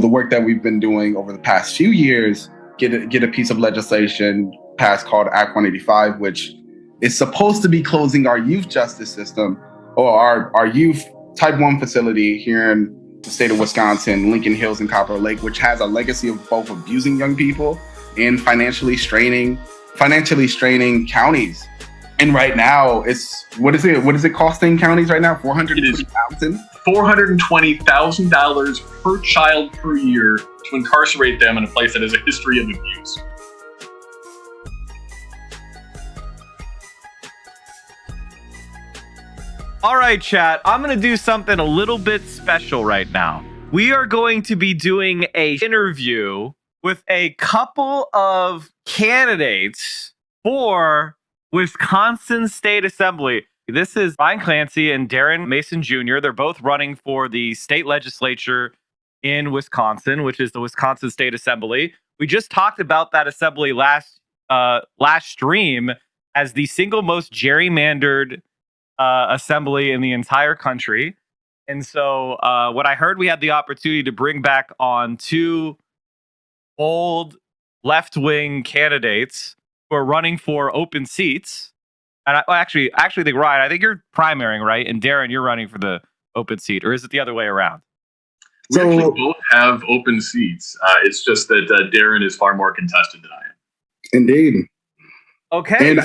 the work that we've been doing over the past few years, get a piece of legislation passed called Act 185, which is supposed to be closing our youth justice system, or our youth type 1 facility here in the state of Wisconsin, Lincoln Hills and Copper Lake, which has a legacy of both abusing young people and financially straining counties. And right now, what is it costing counties right now? $420,000? $420,000 per child per year to incarcerate them in a place that has a history of abuse. All right, chat, I'm going to do something a little bit special right now. We are going to be doing an interview with a couple of candidates for Wisconsin State Assembly. This is Ryan Clancy and Darrin Mason Jr. They're both running for the state legislature in Wisconsin, which is the Wisconsin State Assembly. We just talked about that assembly last stream as the single most gerrymandered assembly in the entire country. And so what I heard, we had the opportunity to bring back on two old left-wing candidates who are running for open seats. And actually, I think, Ryan, I think you're primarying, right? And Darrin, you're running for the open seat, or is it the other way around? We actually both have open seats. It's just that Darrin is far more contested than I am. Indeed. Okay. And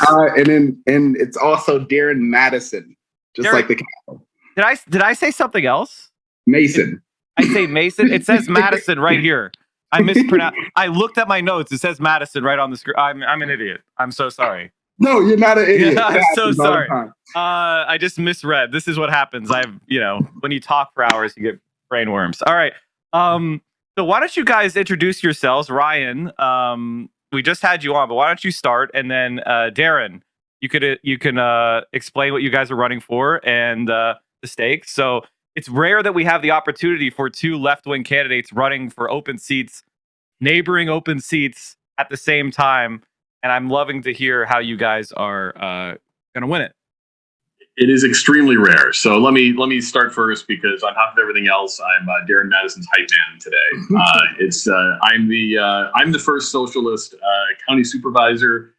it's also Darrin Madison, just Darrin, like the capital. Did I say something else? Mason. I say Mason. It says Madison right here. I mispronounced. I looked at my notes. It says Madison right on the screen. I'm an idiot. I'm so sorry. No, you're not an idiot. Yeah, I'm so sorry. I just misread. This is what happens. When you talk for hours, you get brainworms. All right. So why don't you guys introduce yourselves? Ryan, we just had you on, but why don't you start? And then Darrin, you can explain what you guys are running for and the stakes. So it's rare that we have the opportunity for two left-wing candidates running for open seats, neighboring open seats at the same time. And I'm loving to hear how you guys are going to win it. It is extremely rare. So let me start first, because on top of everything else, I'm Darrin Madison's hype man today. I'm the first socialist county supervisor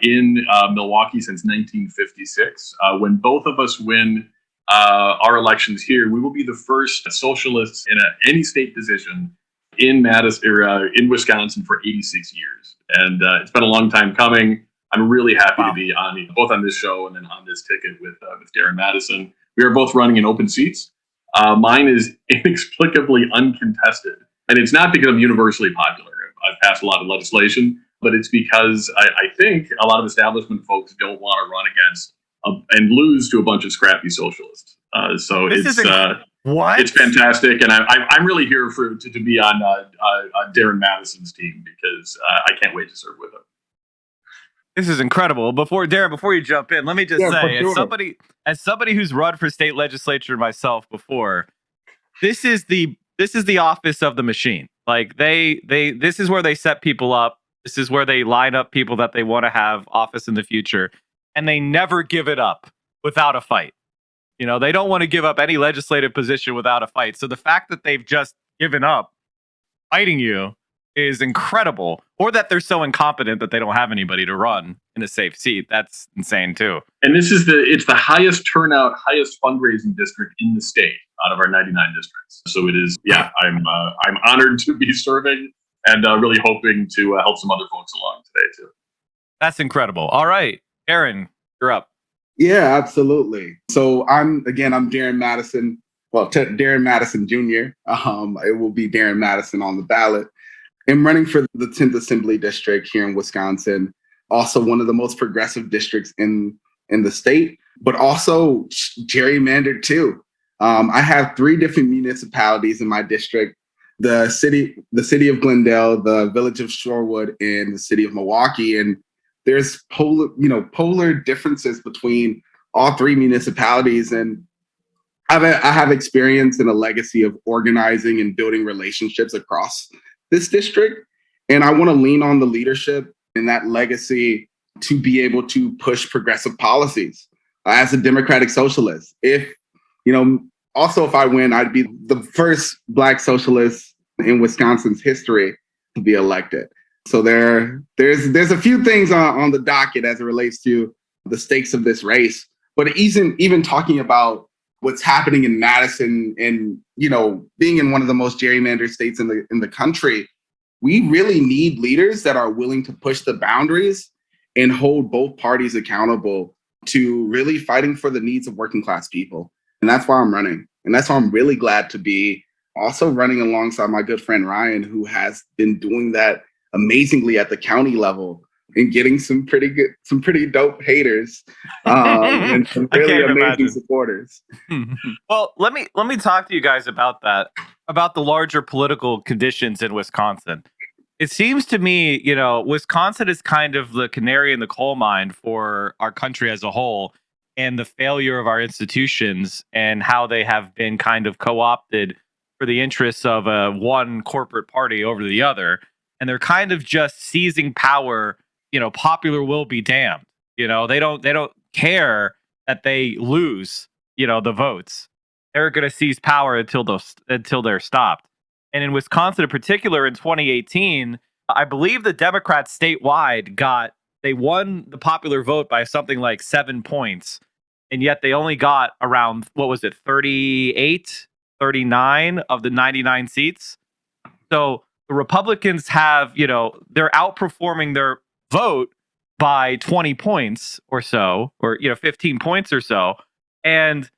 in Milwaukee since 1956. When both of us win our elections here, we will be the first socialists in any state position in Madison or in Wisconsin for 86 years. And it's been a long time coming. I'm really happy to be on both on this show and then on this ticket with Darrin Madison. We are both running in open seats. Mine is inexplicably uncontested. And it's not because I'm universally popular. I've passed a lot of legislation, but it's because I think a lot of establishment folks don't want to run against and lose to a bunch of scrappy socialists. It's fantastic, and I'm really here to be on Darrin Madison's team, because I can't wait to serve with him. This is incredible. Before you jump in, let me just say, as somebody who's run for state legislature myself before, this is the office of the machine. Like this is where they set people up. This is where they line up people that they want to have office in the future, and they never give it up without a fight. They don't want to give up any legislative position without a fight. So the fact that they've just given up fighting you is incredible. Or that they're so incompetent that they don't have anybody to run in a safe seat. That's insane too. And it's the highest turnout, highest fundraising district in the state out of our 99 districts. So it is, I'm honored to be serving, and really hoping to help some other folks along today too. That's incredible. All right, Darrin, you're up. Yeah, absolutely. So I'm Darrin Madison. Well, Darrin Madison Jr. It will be Darrin Madison on the ballot. I'm running for the 10th Assembly District here in Wisconsin. Also one of the most progressive districts in the state, but also gerrymandered too. I have 3 different municipalities in my district: the city of Glendale, the village of Shorewood, and the city of Milwaukee. And there's polar differences between all 3 municipalities. And I have experience and a legacy of organizing and building relationships across this district. And I want to lean on the leadership and that legacy to be able to push progressive policies as a democratic socialist. If I win, I'd be the first Black socialist in Wisconsin's history to be elected. So there's a few things on the docket as it relates to the stakes of this race. But even talking about what's happening in Madison and, being in one of the most gerrymandered states in the country, we really need leaders that are willing to push the boundaries and hold both parties accountable to really fighting for the needs of working class people. And that's why I'm running. And that's why I'm really glad to be also running alongside my good friend Ryan, who has been doing that amazingly at the county level and getting some pretty dope haters and some really amazing supporters. Well, let me talk to you guys about that, about the larger political conditions in Wisconsin. It seems to me, Wisconsin is kind of the canary in the coal mine for our country as a whole, and the failure of our institutions and how they have been kind of co-opted for the interests of one corporate party over the other. And they're kind of just seizing power. Popular will be damned. They don't care that they lose, the votes. They're going to seize power until they're stopped. And in Wisconsin, in particular, in 2018, I believe the Democrats statewide they won the popular vote by something like 7 points. And yet they only got around, 38, 39 of the 99 seats. So the Republicans have, they're outperforming their vote by 20 points or so, or 15 points or so. And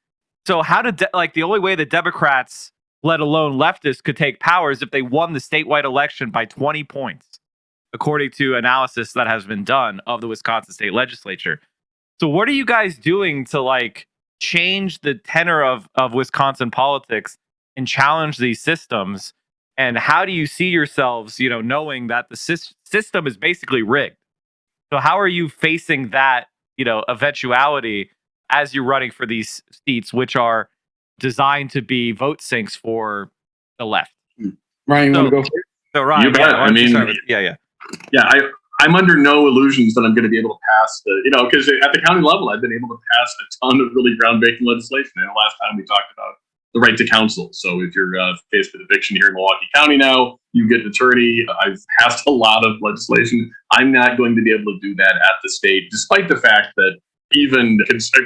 so how did the only way the Democrats, let alone leftists, could take power is if they won the statewide election by 20 points, according to analysis that has been done of the Wisconsin state legislature. So what are you guys doing to change the tenor of Wisconsin politics and challenge these systems? And how do you see yourselves, knowing that the system is basically rigged? So how are you facing that, eventuality as you're running for these seats, which are designed to be vote sinks for the left? Ryan, you want to go first? So Ryan, you bet. Yeah. I'm under no illusions that I'm going to be able to pass because at the county level, I've been able to pass a ton of really groundbreaking legislation. And the last time we talked about the right to counsel. So if you're faced with eviction here in Milwaukee County now, you get an attorney. I've passed a lot of legislation. I'm not going to be able to do that at the state, despite the fact that even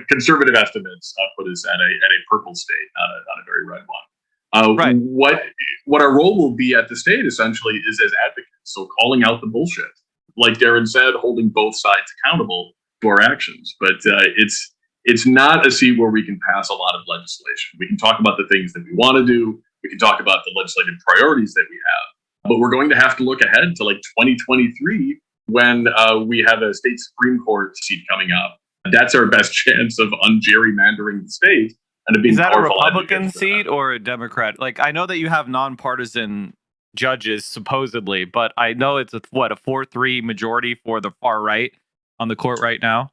conservative estimates put us at a purple state, not a very red one. Right. What our role will be at the state essentially is as advocates. So calling out the bullshit, like Darren said, holding both sides accountable to our actions. But it's not a seat where we can pass a lot of legislation. We can talk about the things that we want to do. We can talk about the legislative priorities that we have. But we're going to have to look ahead to 2023 when we have a state Supreme Court seat coming up. That's our best chance of ungerrymandering the state. And being is that a Republican seat or a Democrat? I know that you have nonpartisan judges supposedly, but I know it's a 4-3 majority for the far right on the court right now.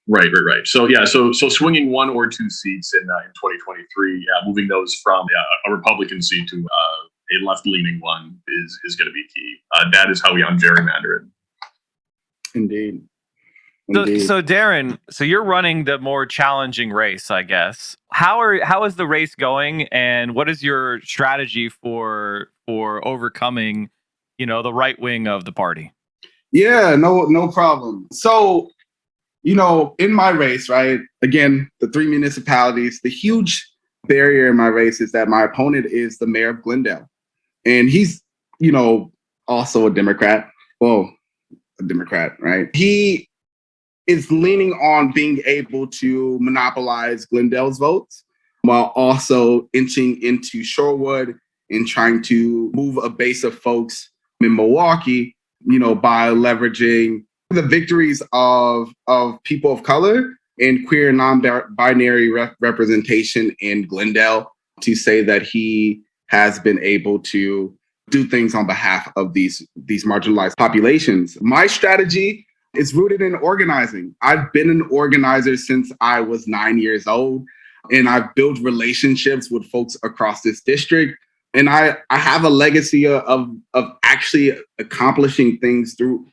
Right. So swinging one or two seats in 2023, moving those from a Republican seat to a left-leaning one is going to be key. That is how we ungerrymander it. Indeed. So Darren, you're running the more challenging race, I guess. How is the race going, and what is your strategy for overcoming, the right wing of the party? Yeah, no problem. So, in my race, right, again, the 3 municipalities, the huge barrier in my race is that my opponent is the mayor of Glendale. And he's, also a Democrat. Well, a Democrat, right? He is leaning on being able to monopolize Glendale's votes while also inching into Shorewood and trying to move a base of folks in Milwaukee, by leveraging the victories of people of color and queer non-binary representation in Glendale to say that he has been able to do things on behalf of these marginalized populations. My strategy is rooted in organizing. I've been an organizer since I was 9 years old, and I've built relationships with folks across this district. And I have a legacy of actually accomplishing things through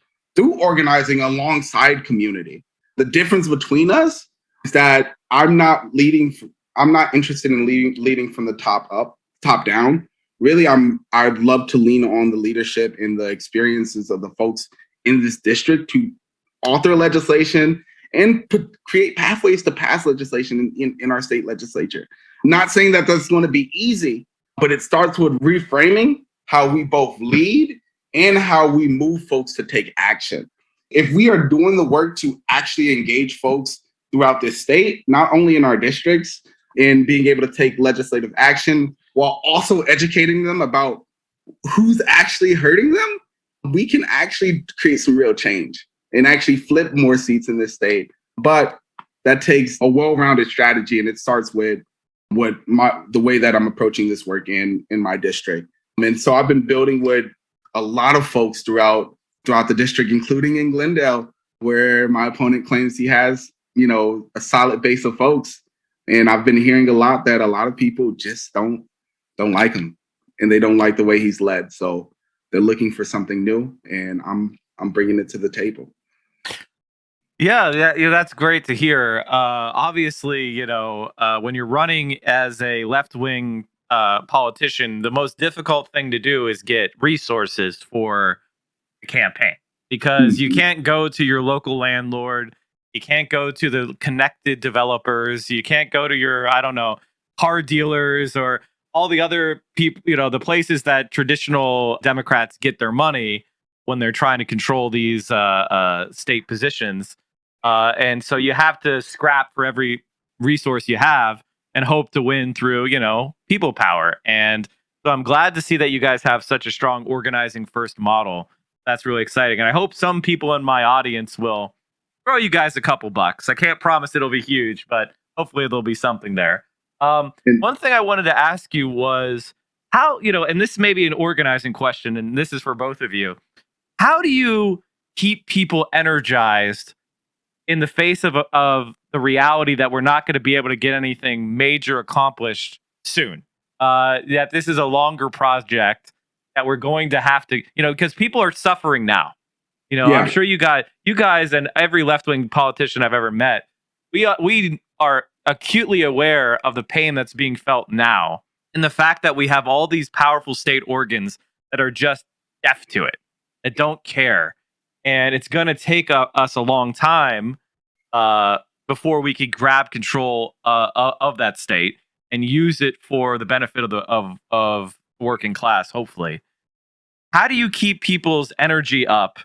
organizing alongside community. The difference between us is that I'm not interested in leading from the top down. really I'd love to lean on the leadership and the experiences of the folks in this district to author legislation and create pathways to pass legislation in our state legislature. Not saying that that's going to be easy, but it starts with reframing how we both lead and how we move folks to take action. If we are doing the work to actually engage folks throughout this state, not only in our districts, in being able to take legislative action while also educating them about who's actually hurting them, we can actually create some real change and actually flip more seats in this state. But that takes a well-rounded strategy, and it starts with the way that I'm approaching this work in my district. And so I've been building with a lot of folks throughout the district, including in Glendale, where my opponent claims he has, a solid base of folks. And I've been hearing a lot that a lot of people just don't like him, and they don't like the way he's led. So they're looking for something new, and I'm bringing it to the table. Yeah, that's great to hear. Obviously, when you're running as a left-wing politician, the most difficult thing to do is get resources for the campaign, because you can't go to your local landlord, you can't go to the connected developers, you can't go to your, car dealers or all the other people, the places that traditional Democrats get their money when they're trying to control these state positions. And so you have to scrap for every resource you have and hope to win through, people power. And so I'm glad to see that you guys have such a strong organizing first model. That's really exciting. And I hope some people in my audience will throw you guys a couple bucks. I can't promise it'll be huge, but hopefully there'll be something there. One thing I wanted to ask you was how, and this may be an organizing question, and this is for both of you. How do you keep people energized in the face of the reality that we're not going to be able to get anything major accomplished soon? That this is a longer project that we're going to have to, because people are suffering now. Yeah. I'm sure you guys and every left-wing politician I've ever met, we are acutely aware of the pain that's being felt now, and the fact that we have all these powerful state organs that are just deaf to it, that don't care. And it's going to take us a long time before we could grab control of that state and use it for the benefit of working class, hopefully. How do you keep people's energy up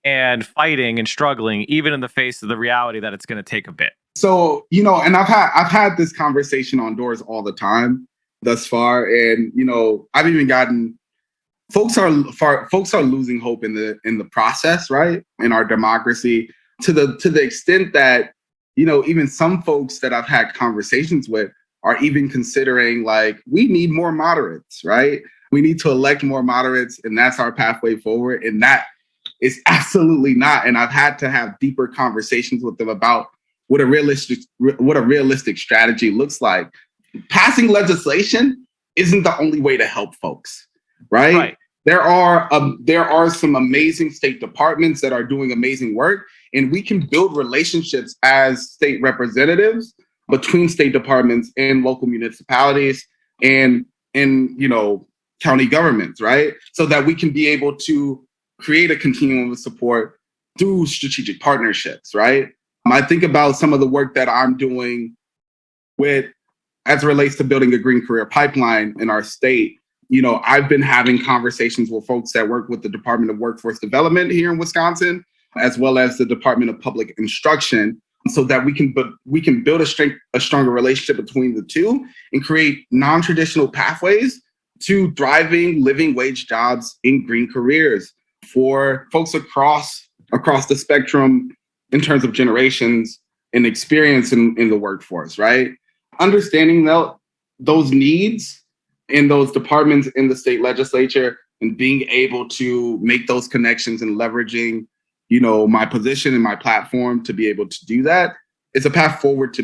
and fighting and struggling, even in the face of the reality that it's going to take a bit? So, and I've had this conversation on Doors all the time thus far. And, I've even gotten folks are losing hope in the process, right? In our democracy, to the extent that, even some folks that I've had conversations with are even considering, like, we need more moderates, right? We need to elect more moderates, and that's our pathway forward. And that is absolutely not. And I've had to have deeper conversations with them about what a realistic strategy looks like. Passing legislation isn't the only way to help folks, right? There are some amazing state departments that are doing amazing work, and we can build relationships as state representatives between state departments and local municipalities and county governments, right? So that we can be able to create a continuum of support through strategic partnerships, right? I think about some of the work that I'm doing as it relates to building a green career pipeline in our state. I've been having conversations with folks that work with the Department of Workforce Development here in Wisconsin, as well as the Department of Public Instruction, so that we can build a stronger relationship between the two and create non-traditional pathways to thriving living wage jobs in green careers for folks across the spectrum in terms of generations and experience in the workforce, right? Understanding those needs in those departments in the state legislature and being able to make those connections and leveraging, my position and my platform to be able to do that is a path forward to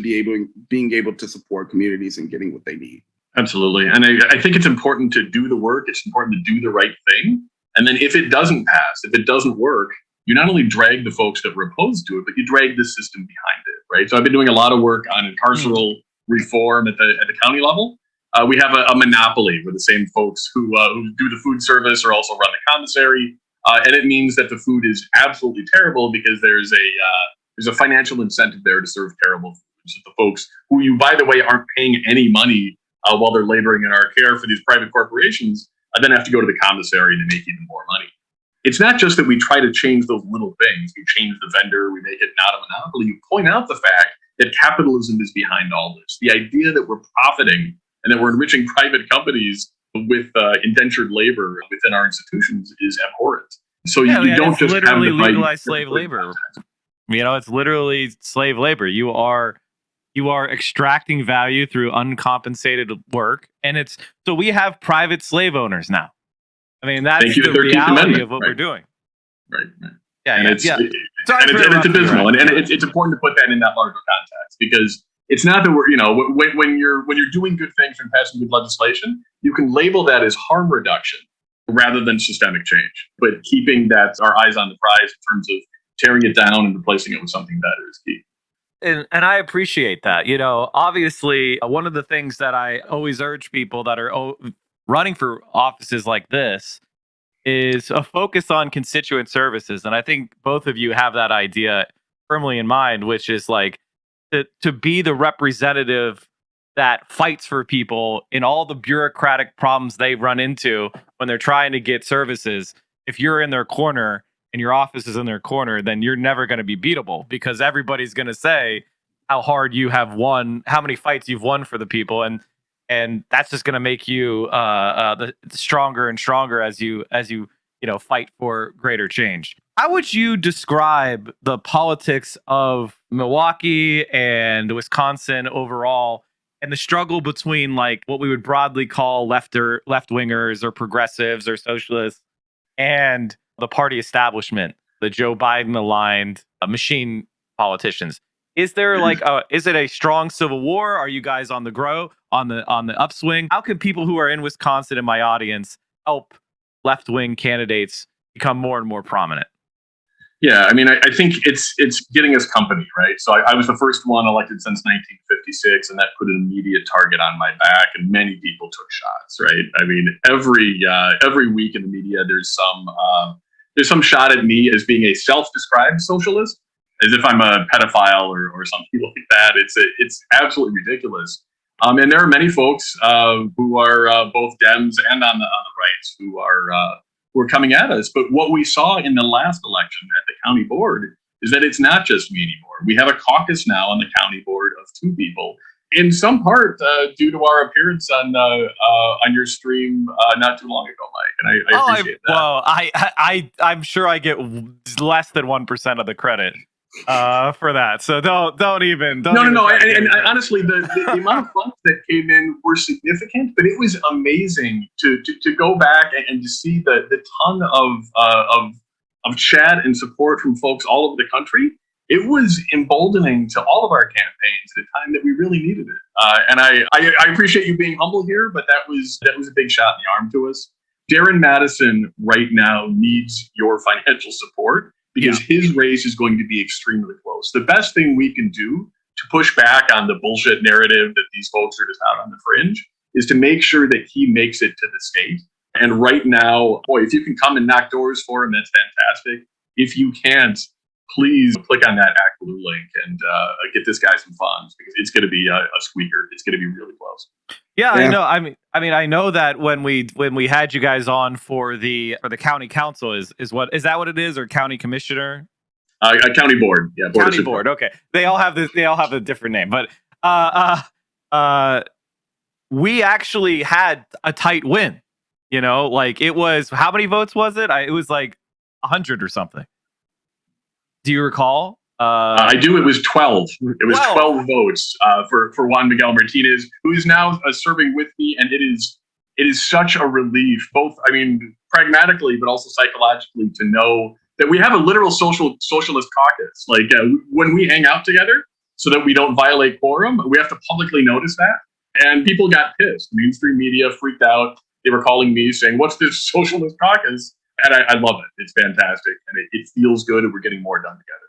being able to support communities and getting what they need. Absolutely. And I think it's important to do the work. It's important to do the right thing. And then if it doesn't pass, if it doesn't work, you not only drag the folks that were opposed to it, but you drag the system behind it, right? So I've been doing a lot of work on carceral reform at the county level. we have a monopoly with the same folks who do the food service or also run the commissary. And it means that the food is absolutely terrible because there's a financial incentive there to serve terrible food. So the folks who you, by the way, aren't paying any money while they're laboring in our care for these private corporations, then have to go to the commissary to make even more money. It's not just that we try to change those little things. We change the vendor, we make it not a monopoly. You point out the fact that capitalism is behind all this. The idea that we're profiting and that we're enriching private companies with indentured labor within our institutions is abhorrent. So you don't just literally have the legalized slave labor. It's literally slave labor. You are extracting value through uncompensated work, and so we have private slave owners now. I mean, that's the reality of what we're doing. Right. Yeah, and it's abysmal, and it's important to put that in that larger context, because it's not that we're, when you're doing good things and passing good legislation, you can label that as harm reduction rather than systemic change. But keeping our eyes on the prize in terms of tearing it down and replacing it with something better is key. And I appreciate that. Obviously, one of the things that I always urge people that are running for offices like this is a focus on constituent services. And I think both of you have that idea firmly in mind, which is like to be the representative that fights for people in all the bureaucratic problems they run into when they're trying to get services. If you're in their corner and your office is in their corner, then you're never going to be beatable, because everybody's going to say how hard you have won, how many fights you've won for the people. And that's just going to make you stronger and stronger as you fight for greater change. How would you describe the politics of Milwaukee and Wisconsin overall, and the struggle between like what we would broadly call left-wingers or progressives or socialists and the party establishment, the Joe Biden aligned machine politicians? Is there is it a strong civil war? Are you guys on the upswing? How can people who are in Wisconsin in my audience help left-wing candidates become more and more prominent? Yeah, I mean, I think it's getting us company, right? So I was the first one elected since 1956, and that put an immediate target on my back, and many people took shots, right? I mean, every week in the media, there's some shot at me as being a self-described socialist, as if I'm a pedophile or something like that. It's absolutely ridiculous. And there are many folks who are both Dems and on the right who are coming at us. But what we saw in the last election at the county board is that it's not just me anymore. We have a caucus now on the county board of 2 people, in some part due to our appearance on your stream not too long ago, Mike. And I appreciate that. Well, I'm sure I get less than 1% of the credit for that. So don't even. No. And honestly, the amount of funds that came in were significant, but it was amazing to go back and to see the ton of chat and support from folks all over the country. It was emboldening to all of our campaigns at a time that we really needed it. And I appreciate you being humble here, but that was a big shot in the arm to us. Darrin Madison right now needs your financial support, because his race is going to be extremely close. The best thing we can do to push back on the bullshit narrative that these folks are just out on the fringe is to make sure that he makes it to the state. And right now, boy, if you can come and knock doors for him, that's fantastic. If you can't, please click on that Act Blue link and get this guy some funds, because it's going to be a squeaker. It's going to be really close. Yeah, I know. I mean, I know that when we had you guys on for the county council is that what it is, or county commissioner? A county board, yeah. County board. Okay, they all have a different name, but we actually had a tight win. Like it was, how many votes was it? It was like 100 or something. Do you recall? I do. It was 12. It was 12 votes for Juan Miguel Martinez, who is now serving with me, and it is such a relief, both, I mean, pragmatically, but also psychologically, to know that we have a literal socialist caucus. Like when we hang out together, so that we don't violate quorum, we have to publicly notice that. And people got pissed. Mainstream media freaked out. They were calling me saying, "What's this socialist caucus?" And I love it. It's fantastic, and it feels good, and we're getting more done together.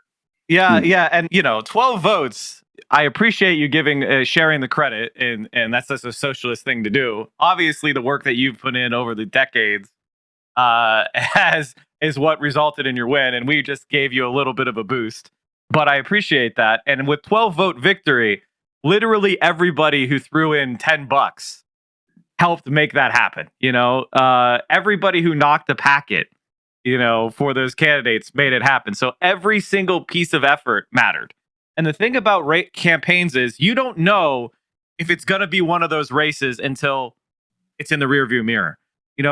Yeah, and 12 votes. I appreciate you giving sharing the credit, and that's just a socialist thing to do. Obviously, the work that you've put in over the decades has is what resulted in your win, and we just gave you a little bit of a boost. But I appreciate that. And with 12 vote victory, literally everybody who threw in $10 helped make that happen. Everybody who knocked the packet, for those candidates made it happen. So every single piece of effort mattered. And the thing about campaigns is you don't know if it's going to be one of those races until it's in the rearview mirror.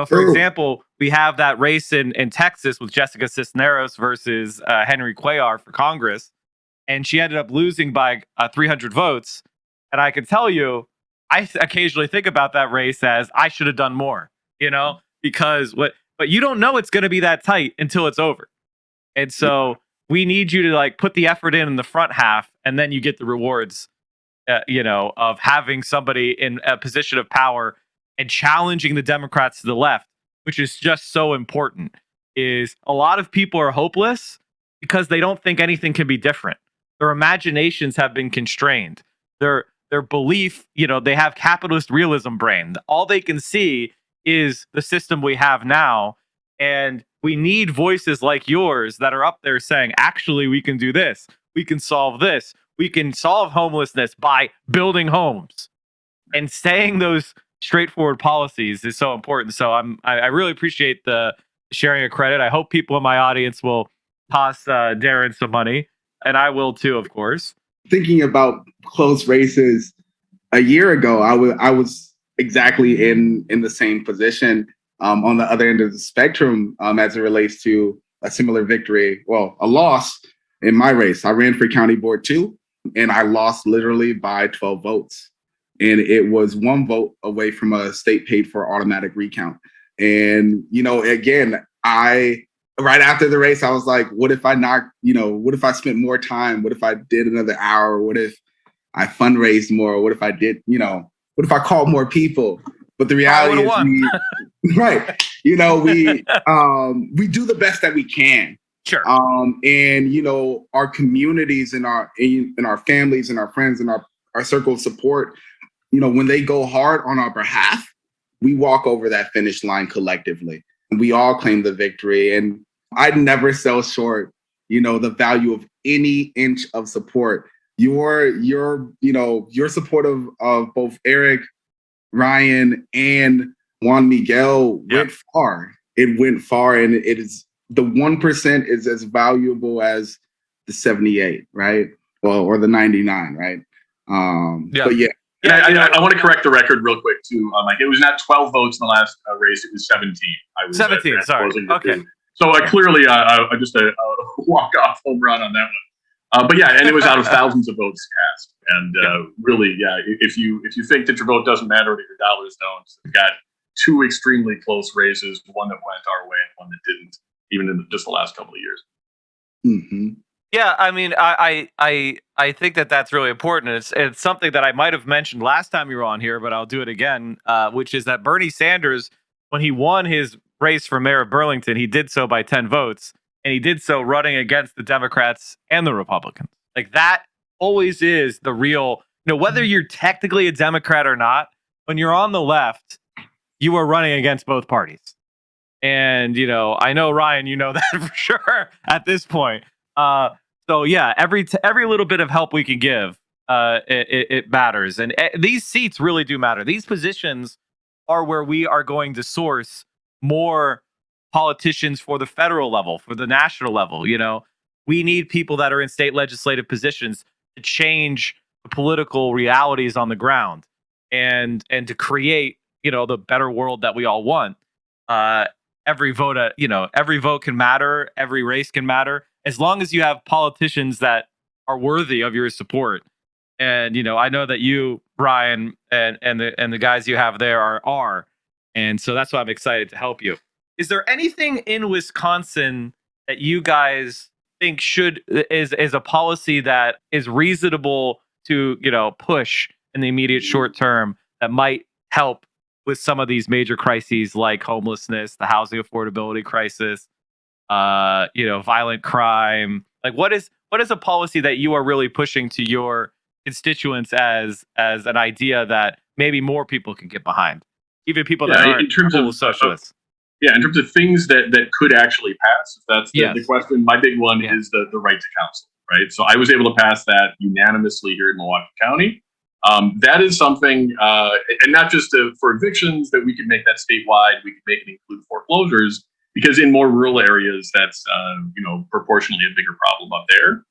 For example, we have that race in Texas with Jessica Cisneros versus Henry Cuellar for Congress. And she ended up losing by 300 votes. And I can tell you, I occasionally think about that race as I should have done more, but you don't know it's going to be that tight until it's over. And so we need you to put the effort in the front half, and then you get the rewards, of having somebody in a position of power and challenging the Democrats to the left, which is just so important. Is a lot of people are hopeless because they don't think anything can be different. Their imaginations have been constrained. Their belief, they have capitalist realism brain. All they can see is the system we have now. And we need voices like yours that are up there saying, actually, we can do this. We can solve this. We can solve homelessness by building homes. And saying those straightforward policies is so important. So I really appreciate the sharing of credit. I hope people in my audience will toss Darren some money. And I will too, of course. Thinking about close races, a year ago, I was exactly in the same position on the other end of the spectrum as it relates to a similar victory, a loss in my race. I ran for county board 2, and I lost literally by 12 votes. And it was 1 vote away from a state paid for automatic recount. And, again, right after the race, I was like, what if I spent more time? What if I did another hour? What if I fundraised more? What if I did, what if I called more people? But the reality is we do the best that we can. Sure. And our communities and our families and our friends and our circle of support, when they go hard on our behalf, we walk over that finish line collectively. And we all claim the victory. And I'd never sell short, the value of any inch of support. Your support of both Eric, Ryan, and Juan Miguel went far. It went far, and it is the 1% is as valuable as the 78, right? Well, or the 99, right? But yeah. I want to correct the record real quick too. It was not 12 votes in the last race; it was 17. 17. Sorry. Okay. So clearly, just a walk-off home run on that one. But yeah, and it was out of thousands of votes cast. And really, if you think that your vote doesn't matter, that your dollars don't, we've got 2 extremely close races, one that went our way and one that didn't, even in just the last couple of years. Mm-hmm. Yeah, I mean, I think that's really important. It's something that I might have mentioned last time you were on here, but I'll do it again, which is that Bernie Sanders, when he won his race for mayor of Burlington, he did so by 10 votes, and he did so running against the Democrats and the Republicans. That always is the real, whether you're technically a Democrat or not, when you're on the left, you are running against both parties. And, I know, Ryan, you know that for sure at this point. So yeah, every little bit of help we can give, it matters. And these seats really do matter. These positions are where we are going to source more politicians for the federal level, for the national level. We need people that are in state legislative positions to change the political realities on the ground and to create, the better world that we all want. Every vote can matter. Every race can matter. As long as you have politicians that are worthy of your support. And, I know that you, Brian, and the guys you have there are. And so that's why I'm excited to help you. Is there anything in Wisconsin that you guys think is a policy that is reasonable to, push in the immediate short term that might help with some of these major crises like homelessness, the housing affordability crisis, violent crime? What is a policy that you are really pushing to your constituents as an idea that maybe more people can get behind, even people that Yeah, aren't in terms full of socialists. yeah, in terms of things that could actually pass, if that's the Yes. question. My big one Yeah. is the right to counsel, right? So I was able to pass that unanimously here in Milwaukee County. That is something, and not just for evictions, that we could make that statewide. We could make it include foreclosures, because in more rural areas, that's proportionally a bigger problem up there.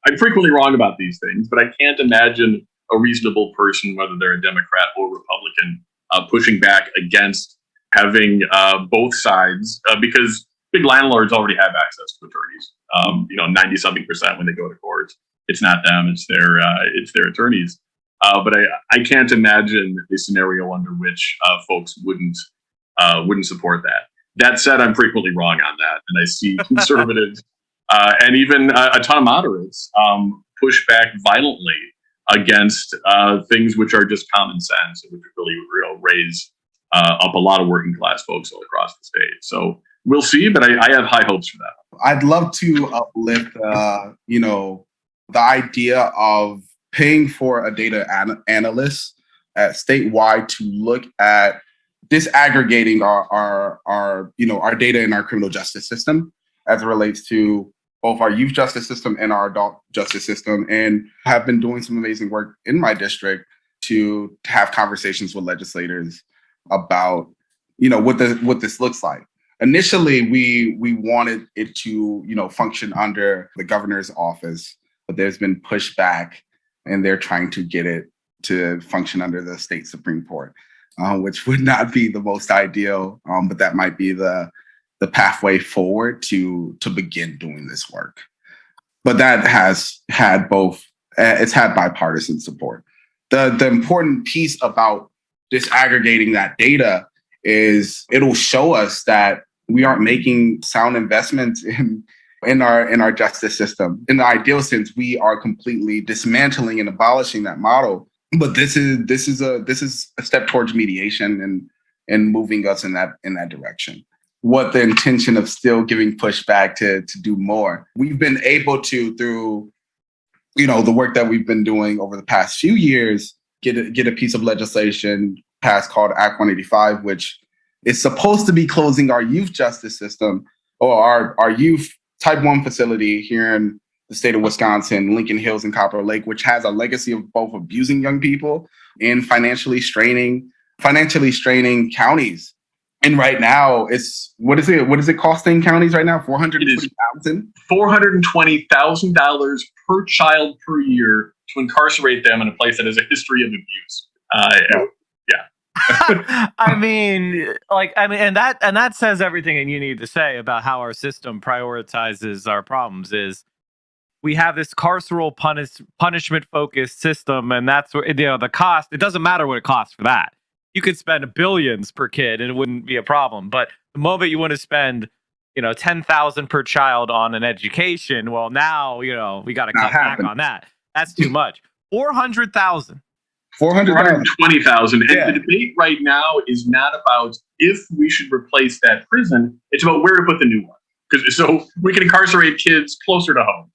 I'm frequently wrong about these things, but I can't imagine a reasonable person, whether they're a Democrat or Republican, pushing back against having both sides, because big landlords already have access to attorneys. 90-something% when they go to court, it's not them, it's their attorneys. But I can't imagine a scenario under which folks wouldn't support that. That said, I'm frequently wrong on that, and I see conservatives and even a ton of moderates push back violently against things which are just common sense, and which really raise up a lot of working class folks all across the state. So we'll see, but I have high hopes for that. I'd love to uplift, the idea of paying for a data analyst at statewide to look at disaggregating our data in our criminal justice system as it relates to both our youth justice system and our adult justice system, and have been doing some amazing work in my district to have conversations with legislators about, what this looks like. Initially, we wanted it to, function under the governor's office, but there's been pushback, and they're trying to get it to function under the state Supreme Court, which would not be the most ideal, but that might be the pathway forward to begin doing this work. But that has had it's had bipartisan support. The important piece about disaggregating that data is it'll show us that we aren't making sound investments in our justice system. In the ideal sense, we are completely dismantling and abolishing that model. But this is a step towards mediation and moving us in that direction. What the intention of still giving pushback to do more. We've been able to, through the work that we've been doing over the past few years, get a piece of legislation passed called Act 185, which is supposed to be closing our youth justice system, or our youth type 1 facility here in the state of Wisconsin, Lincoln Hills and Copper Lake, which has a legacy of both abusing young people and financially straining counties. And right now, what is it costing counties right now? $420,000? $420,000 per child per year to incarcerate them in a place that has a history of abuse. And that says everything and you need to say about how our system prioritizes our problems. Is we have this carceral punishment focused system, and that's where the cost. It doesn't matter what it costs for that. You could spend billions per kid and it wouldn't be a problem. But the moment you want to spend, $10,000 per child on an education, well, now we got to cut back on that. That's too much. $420,000. And the debate right now is not about if we should replace that prison. It's about where to put the new one. So we can incarcerate kids closer to home,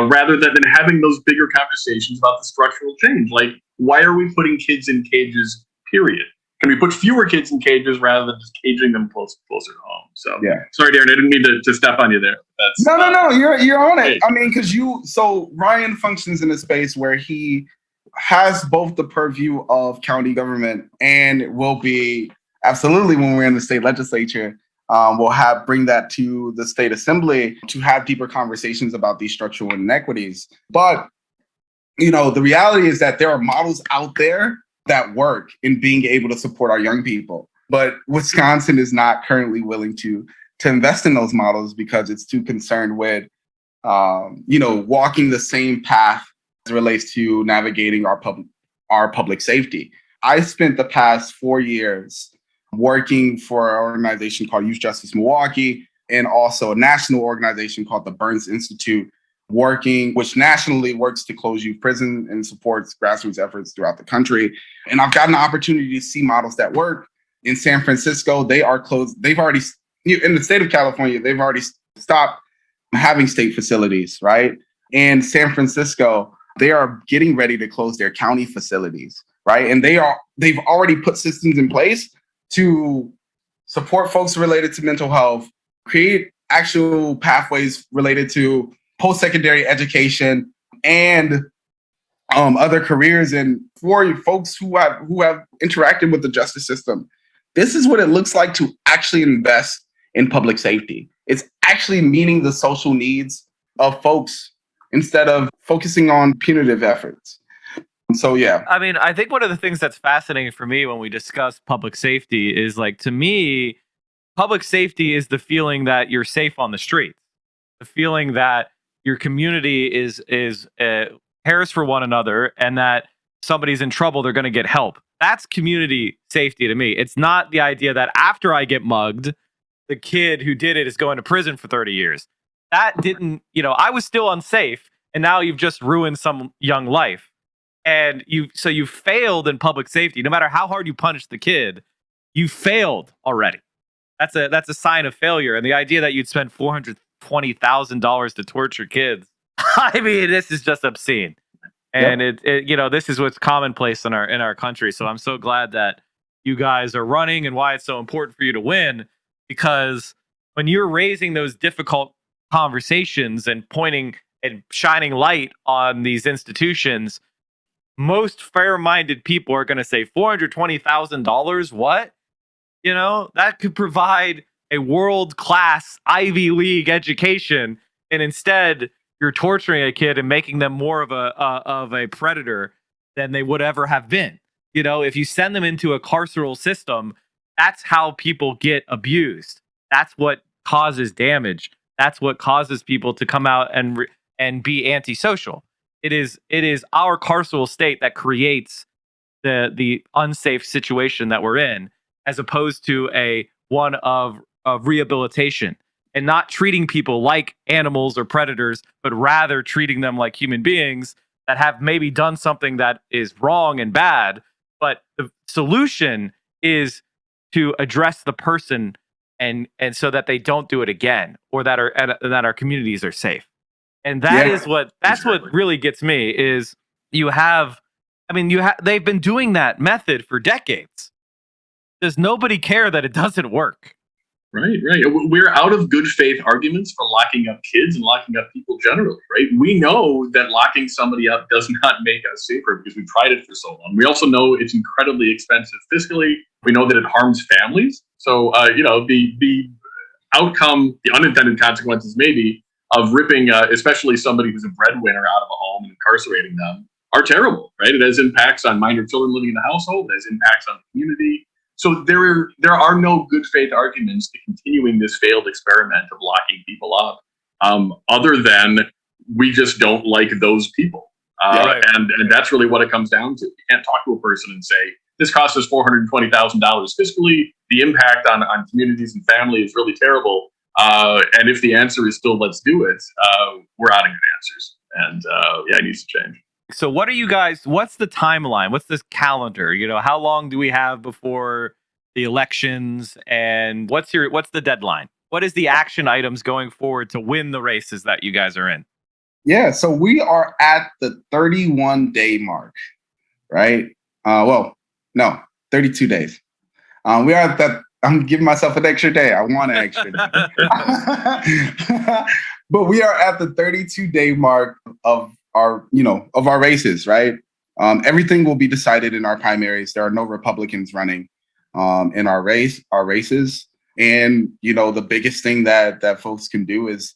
rather than having those bigger conversations about the structural change. Like, why are we putting kids in cages, period? Can we put fewer kids in cages rather than just caging them closer to home? So, yeah. Sorry, Darren, I didn't mean to step on you there. No, you're on it. I mean, so Ryan functions in a space where he has both the purview of county government, and will be absolutely, when we're in the state legislature, we'll bring that to the state assembly to have deeper conversations about these structural inequities. But, the reality is that there are models out there that work in being able to support our young people. But Wisconsin is not currently willing to invest in those models because it's too concerned with, walking the same path as it relates to navigating our public safety. I spent the past 4 years working for an organization called Youth Justice Milwaukee, and also a national organization called the Burns Institute, which nationally works to close youth prison and supports grassroots efforts throughout the country. And I've gotten the opportunity to see models that work. In San Francisco, they are closed. They've already, in the state of California, they've already stopped having state facilities, right? In San Francisco, they are getting ready to close their county facilities, right? And they've already put systems in place to support folks related to mental health, create actual pathways related to post-secondary education and other careers, and for folks who have interacted with the justice system. This is what it looks like to actually invest in public safety. It's actually meeting the social needs of folks instead of focusing on punitive efforts. So, yeah. I mean, I think one of the things that's fascinating for me when we discuss public safety is, like, to me, public safety is the feeling that you're safe on the streets, the feeling that your community is cares for one another, and that somebody's in trouble, they're going to get help. That's community safety to me. It's not the idea that after I get mugged, the kid who did it is going to prison for 30 years. That didn't, I was still unsafe, and now you've just ruined some young life. And you failed in public safety. No matter how hard you punish the kid, you failed already. That's a sign of failure. And the idea that you'd spend $420,000 to torture kids, I mean, this is just obscene. And this is what's commonplace in our country. So I'm so glad that you guys are running, and why it's so important for you to win, because when you're raising those difficult conversations and pointing and shining light on these institutions, most fair-minded people are going to say, $420,000, what? That could provide a world-class Ivy League education, and instead you're torturing a kid and making them more of a predator than they would ever have been. If you send them into a carceral system, that's how people get abused. That's what causes damage. That's what causes people to come out and be antisocial. It is our carceral state that creates the unsafe situation that we're in, as opposed to a one of rehabilitation, and not treating people like animals or predators, but rather treating them like human beings that have maybe done something that is wrong and bad. But the solution is to address the person, and so that they don't do it again, or that our communities are safe. And that's what really gets me is they've been doing that method for decades. Does nobody care that it doesn't work? Right. We're out of good faith arguments for locking up kids and locking up people generally, right? We know that locking somebody up does not make us safer because we've tried it for so long. We also know it's incredibly expensive fiscally. We know that it harms families. So, the outcome, the unintended consequences maybe of ripping, especially somebody who's a breadwinner out of a home and incarcerating them, are terrible, right? It has impacts on minor children living in the household. It has impacts on the community. So there are no good faith arguments to continuing this failed experiment of locking people up, other than we just don't like those people. And that's really what it comes down to. You can't talk to a person and say, this costs us $420,000 fiscally. The impact on communities and family is really terrible. And if the answer is still let's do it, we're out of good answers. And it needs to change. So what are you guys, what's the timeline? What's this calendar? How long do we have before the elections, and what's the deadline? What is the action items going forward to win the races that you guys are in? Yeah, so we are at the 31-day mark, right? 32 days. We are at that. I'm giving myself an extra day. I want an extra day. But we are at the 32-day mark of our races, right? Everything will be decided in our primaries. There are no Republicans running in our races. And, the biggest thing that folks can do is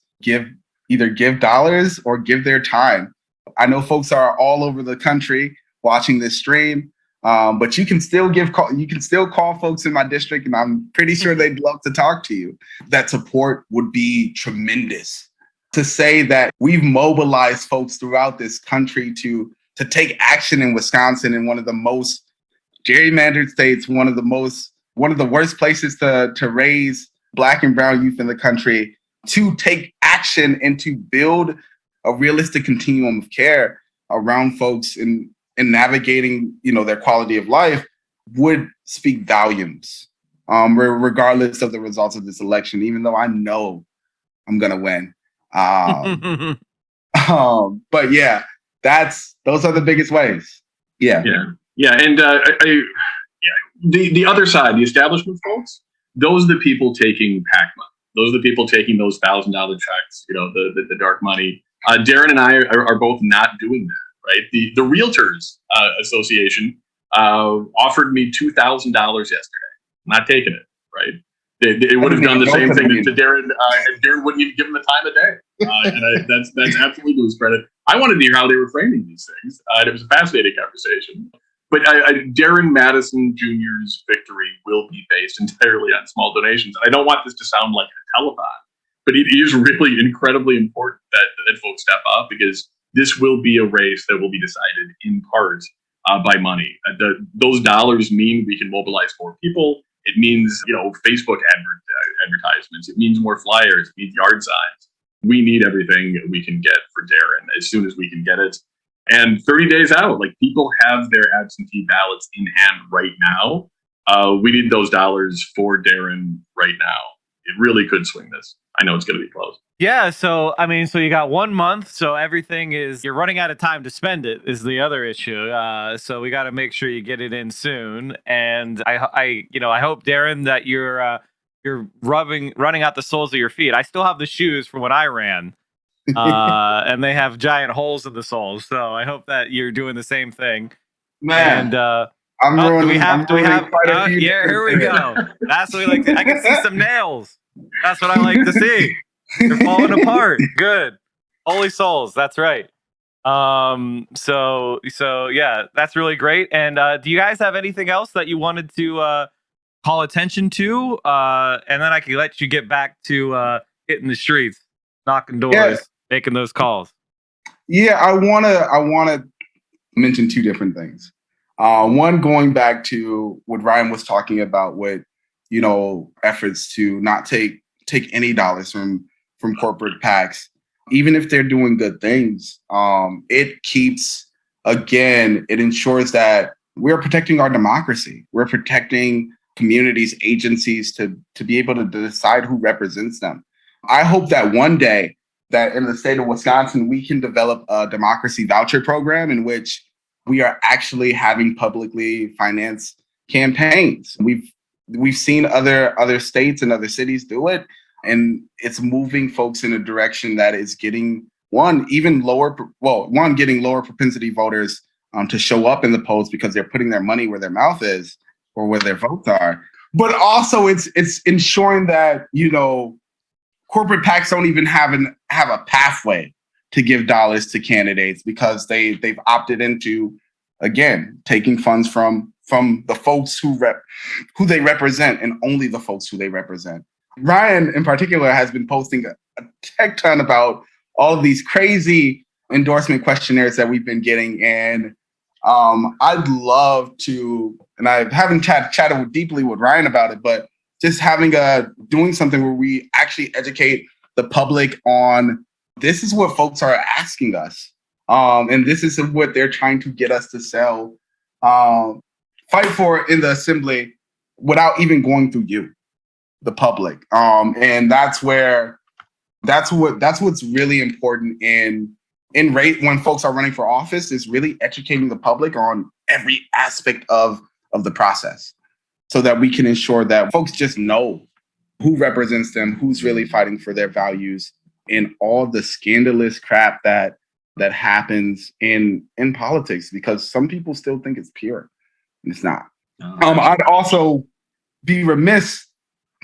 either give dollars or give their time. I know folks are all over the country watching this stream, but you can still call folks in my district, and I'm pretty sure they'd love to talk to you. That support would be tremendous. To say that we've mobilized folks throughout this country to take action in Wisconsin, in one of the most gerrymandered states, one of the worst places to raise Black and brown youth in the country, to take action and to build a realistic continuum of care around folks in navigating, their quality of life, would speak volumes, regardless of the results of this election, even though I know I'm going to win. But yeah, those are the biggest ways. Yeah. And the other side, the establishment folks, those are the people taking PAC money. Those are the people taking those $1,000 checks, the dark money. Darren and I are both not doing that, right? The Realtors Association offered me $2,000 yesterday. I'm not taking it, right? They would have done the same thing to Darren, and Darren wouldn't even give him the time of day. And that's absolutely to his credit. I wanted to hear how they were framing these things. It was a fascinating conversation. But Darren Madison Jr.'s victory will be based entirely on small donations. And I don't want this to sound like a telethon, but it is really incredibly important that folks step up, because this will be a race that will be decided in part by money. Those dollars mean we can mobilize more people. It means, Facebook advertisements. It means more flyers. It means yard signs. We need everything we can get for Darren as soon as we can get it. And 30 days out, people have their absentee ballots in hand right now. We need those dollars for Darren right now. It really could swing this. I know it's going to be close. Yeah, so you got 1 month, so you're running out of time to spend it is the other issue. So we got to make sure you get it in soon. And I hope, Darren, that you're running out the soles of your feet. I still have the shoes from when I ran. And they have giant holes in the soles, so I hope that you're doing the same thing. Man, and do we have yeah, here we go. That's what we like. I can see some nails. That's what I like to see. They're falling apart. Good. Holy souls. That's right. So yeah, that's really great. And do you guys have anything else that you wanted to call attention to? And then I can let you get back to hitting the streets, knocking doors, making those calls. Yeah, I wanna mention two different things. One, going back to what Ryan was talking about with, efforts to not take any dollars from corporate PACs, even if they're doing good things. It ensures that we're protecting our democracy. We're protecting communities, agencies to be able to decide who represents them. I hope that one day that in the state of Wisconsin, we can develop a democracy voucher program in which we are actually having publicly financed campaigns. We've seen other states and other cities do it, and it's moving folks in a direction that is getting getting lower propensity voters to show up in the polls because they're putting their money where their mouth is or where their votes are. But also it's ensuring that, corporate PACs don't even have a pathway to give dollars to candidates because they've opted into, again, taking funds from the folks who they represent, and only the folks who they represent. Ryan, in particular, has been posting a tech ton about all of these crazy endorsement questionnaires that we've been getting, and I'd love to, and I haven't chatted deeply with Ryan about it, but just doing something where we actually educate the public on this is what folks are asking us. And this is what they're trying to get us to sell, fight for in the assembly without even going through you, the public. And that's what's really important when folks are running for office, is really educating the public on every aspect of the process, so that we can ensure that folks just know who represents them, who's really fighting for their values, and all the scandalous crap that happens in politics, because some people still think it's pure and it's not. I'd also be remiss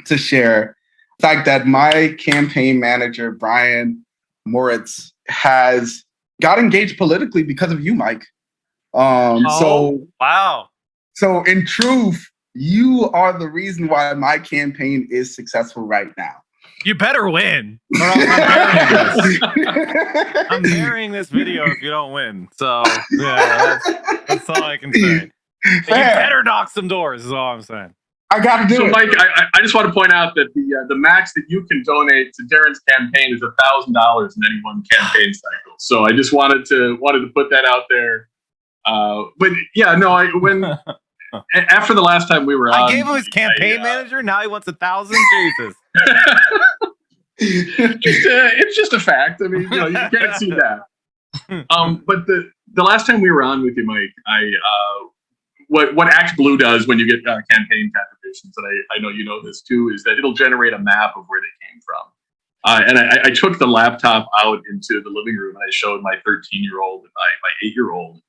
to share the fact that my campaign manager, Brian Moritz, has got engaged politically because of you, Mike. Wow. So in truth, you are the reason why my campaign is successful right now. You better win, or else I'm burying this. I'm burying this video if you don't win. So yeah, that's all I can say. You better knock some doors, is all I'm saying. I got to do it. So, Mike, I just want to point out that the max that you can donate to Darren's campaign is $1,000 in any one campaign cycle. So I just wanted to put that out there. But yeah, no, after the last time we were on, I gave him his campaign manager. Now he wants 1,000. Jesus. It's just a fact. I mean, you can't see that. But the last time we were on with you, Mike, what Act Blue does when you get campaign contributions, and I know you know this too, is that it'll generate a map of where they came from. And I took the laptop out into the living room and I showed my 13-year-old and my 8-year-old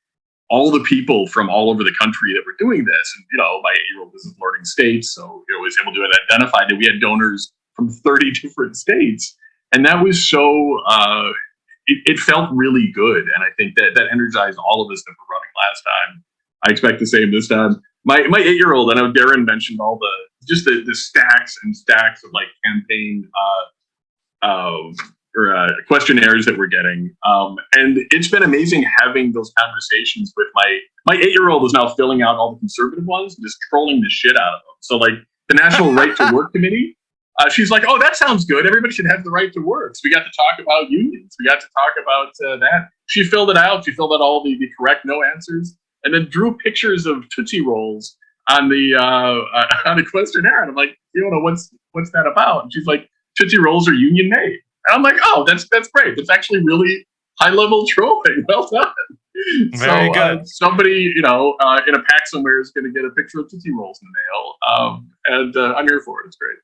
all the people from all over the country that were doing this. And, my 8-year-old is learning states, so I was able to identify that we had donors from 30 different states. And that was so, it felt really good. And I think that energized all of us that were running last time. I expect the same this time. My 8-year-old, I know Darrin mentioned all the stacks and stacks of like campaign questionnaires that we're getting, and it's been amazing having those conversations with my 8-year-old is now filling out all the conservative ones and just trolling the shit out of them. So like the National Right to Work Committee, she's like, oh, that sounds good. Everybody should have the right to work. So we got to talk about unions. We got to talk about that. She filled it out. She filled out all the correct no answers, and then drew pictures of Tootsie Rolls on the questionnaire. And I'm like, what's that about? And she's like, Tootsie Rolls are union made. And I'm like, oh, that's great. That's actually really high level trolling. Well done. Very good. Somebody, in a pack somewhere is going to get a picture of Tootsie Rolls in the mail. And I'm here for it. It's great.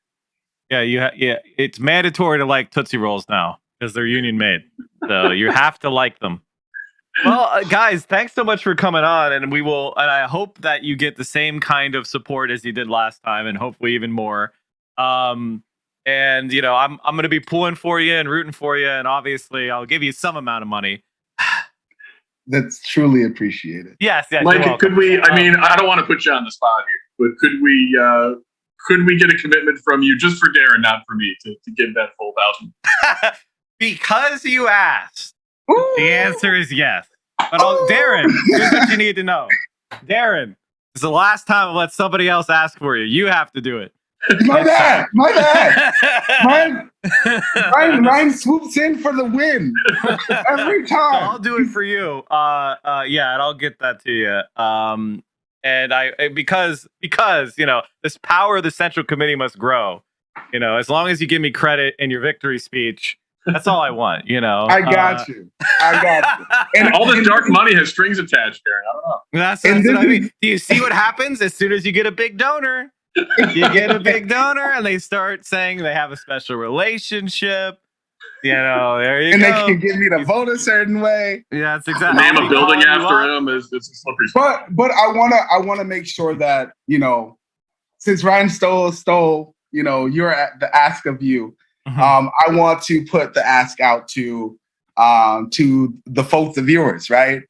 Yeah, it's mandatory to like Tootsie Rolls now because they're union made. So you have to like them. Well, guys, thanks so much for coming on, and I hope that you get the same kind of support as you did last time, and hopefully even more. And I'm going to be pulling for you and rooting for you, and obviously I'll give you some amount of money. That's truly appreciated. Yes. Mike, could we? I mean, I don't want to put you on the spot here, but could we get a commitment from you just for Darren, not for me, to give that full 1,000? Because you asked. Ooh. The answer is yes. But Darren, here's what you need to know. Darren, it's the last time I'll let somebody else ask for you. You have to do it. My bad. Ryan swoops in for the win every time. I'll do it for you. And I'll get that to you. And because this power of the Central Committee must grow. As long as you give me credit in your victory speech, that's all I want. I got you. And all this dark money has strings attached, Darren. I don't know. That's what I mean. Do you see what happens as soon as you get a big donor? You get a big donor, and they start saying they have a special relationship. There you go. And they can get me to vote a certain way. Yeah, that's exactly. Name a building after him is a slippery slope. But I wanna make sure that since Ryan stole the ask of you. Mm-hmm. I want to put the ask out to the folks, the viewers, right?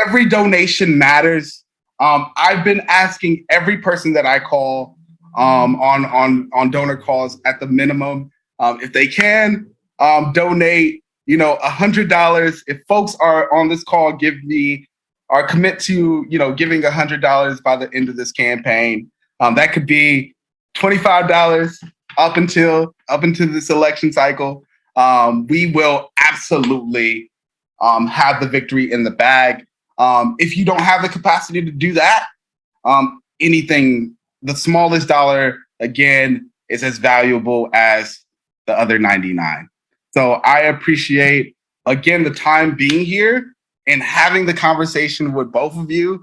Every donation matters. I've been asking every person that I call on donor calls at the minimum, if they can donate, $100. If folks are on this call, commit to giving $100 by the end of this campaign. That could be $25 up until this election cycle. We will absolutely have the victory in the bag. If you don't have the capacity to do that, anything, the smallest dollar, again, is as valuable as the other 99. So I appreciate, again, the time being here and having the conversation with both of you.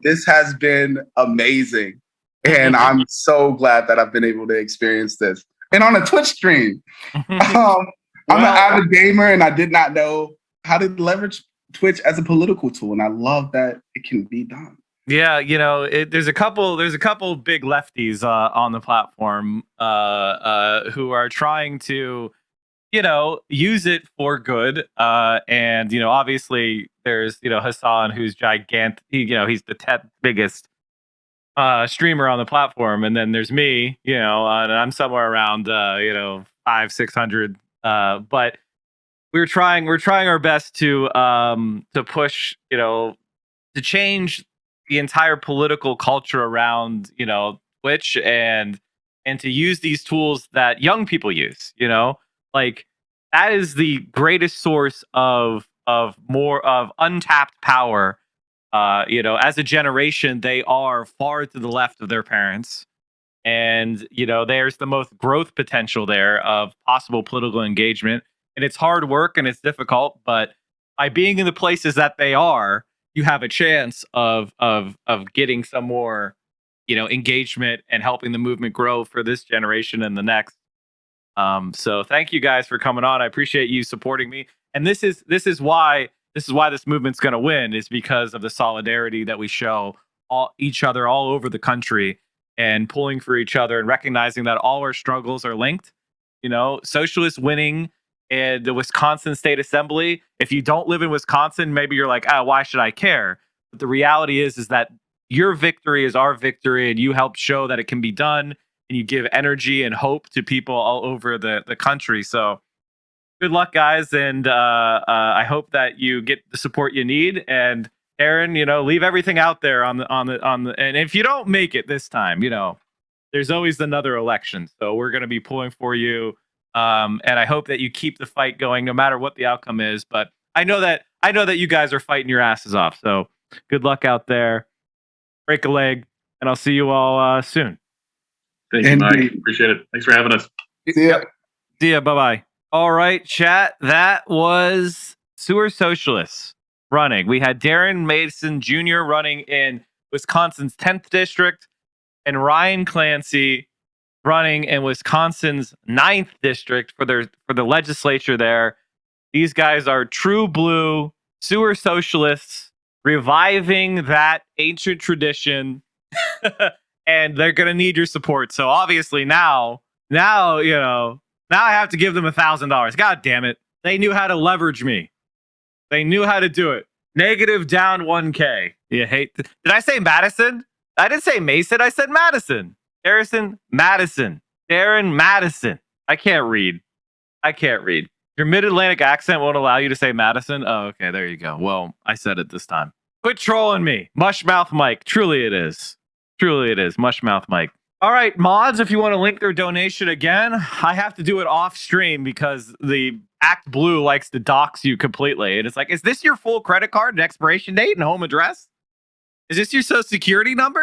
This has been amazing. And I'm so glad that I've been able to experience this. And on a Twitch stream. I'm an avid gamer, and I did not know how to leverage Twitch as a political tool. And I love that it can be done. Yeah, there's a couple big lefties on the platform who are trying to, use it for good. And obviously there's Hasan, who's gigantic. He's the 10th biggest streamer on the platform, and then there's me, and I'm somewhere around 500-600. But we're trying our best to push, to change the entire political culture around Twitch and to use these tools that young people use. Like that is the greatest source of more of untapped power. As a generation, they are far to the left of their parents. And, there's the most growth potential there of possible political engagement. And it's hard work and it's difficult, but by being in the places that they are, you have a chance of getting some more, engagement and helping the movement grow for this generation and the next. So thank you guys for coming on. I appreciate you supporting me. And this is why this movement's going to win, is because of the solidarity that we show each other all over the country, and pulling for each other and recognizing that all our struggles are linked. Socialists winning in the Wisconsin State Assembly. If you don't live in Wisconsin, maybe you're like, why should I care? But the reality is that your victory is our victory, and you help show that it can be done, and you give energy and hope to people all over the country. So good luck, guys, and I hope that you get the support you need. And Darren, leave everything out there on the and if you don't make it this time, there's always another election. So we're going to be pulling for you. And I hope that you keep the fight going no matter what the outcome is. But I know that you guys are fighting your asses off. So good luck out there. Break a leg, and I'll see you all soon. Thank you, Mike. Appreciate it. Thanks for having us. See ya. See ya. Bye-bye. All right, chat. That was Sewer Socialists running. We had Darrin Madison Jr. running in Wisconsin's 10th district, and Ryan Clancy running in Wisconsin's 9th district for the legislature there. These guys are true blue sewer socialists, reviving that ancient tradition, and they're going to need your support. So obviously now I have to give them $1,000. God damn it. They knew how to leverage me. They knew how to do it. Negative down 1K. You hate. Did I say Madison? I didn't say Mason. I said Madison. Harrison, Madison. Darrin, Madison. I can't read. Your mid-Atlantic accent won't allow you to say Madison? Oh, okay. There you go. Well, I said it this time. Quit trolling me. Mushmouth Mike. Truly it is. Mushmouth Mike. All right, mods, if you want to link their donation again, I have to do it off stream because the Act Blue likes to dox you completely. And it's like, is this your full credit card and expiration date and home address? Is this your social security number?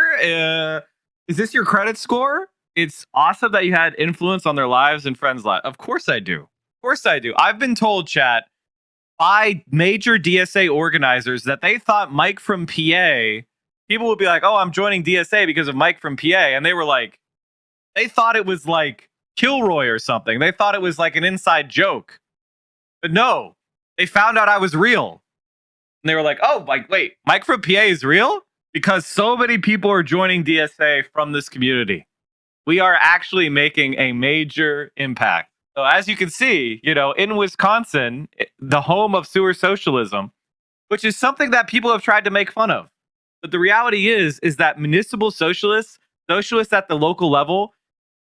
Is this your credit score? It's awesome that you had influence on their lives and friends' lives. Of course I do. I've been told, chat, by major DSA organizers that they thought Mike from PA, people would be like, oh, I'm joining DSA because of Mike from PA. And they were like, they thought it was like Kilroy or something. They thought it was like an inside joke. But no, they found out I was real. And they were like, oh, like, wait, Mike from PA is real? Because so many people are joining DSA from this community. We are actually making a major impact. So as you can see, in Wisconsin, the home of sewer socialism, which is something that people have tried to make fun of. But the reality is that municipal socialists at the local level,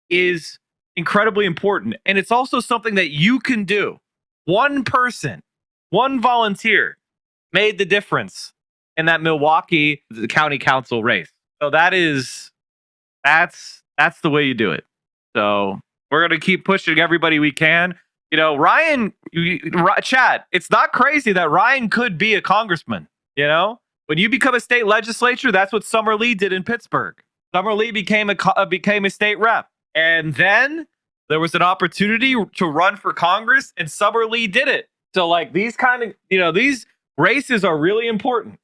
is incredibly important. And it's also something that you can do. One person, one volunteer made the difference in that Milwaukee County Council race. So that's the way you do it. So we're going to keep pushing everybody we can. Ryan, chat, it's not crazy that Ryan could be a congressman. When you become a state legislature, that's what Summer Lee did in Pittsburgh. Summer Lee became a state rep. And then there was an opportunity to run for Congress, and Summer Lee did it. So these kind of, these races are really important,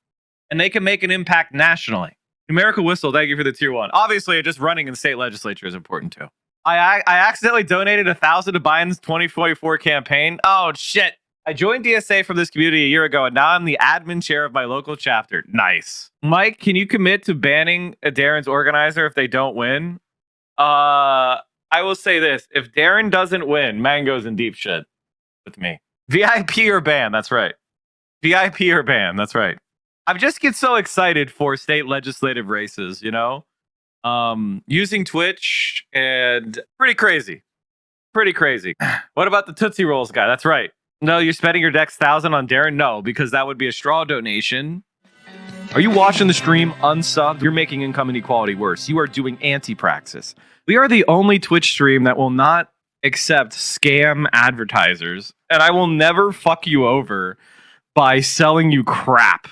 and they can make an impact nationally. Numerical Whistle, thank you for the tier 1. Obviously, just running in the state legislature is important too. I accidentally donated $1,000 to Biden's 2024 campaign. Oh, shit. I joined DSA from this community a year ago, and now I'm the admin chair of my local chapter. Nice. Mike, can you commit to banning a Darren's organizer if they don't win? I will say this. If Darren doesn't win, Mango's in deep shit with me. VIP or ban, that's right. VIP or ban, that's right. I just get so excited for state legislative races, using Twitch, and pretty crazy. What about the Tootsie Rolls guy? That's right. No, you're spending your next $1,000 on Darren? No, because that would be a straw donation. Are you watching the stream unsubbed? You're making income inequality worse. You are doing anti-praxis. We are the only Twitch stream that will not accept scam advertisers, and I will never fuck you over by selling you crap.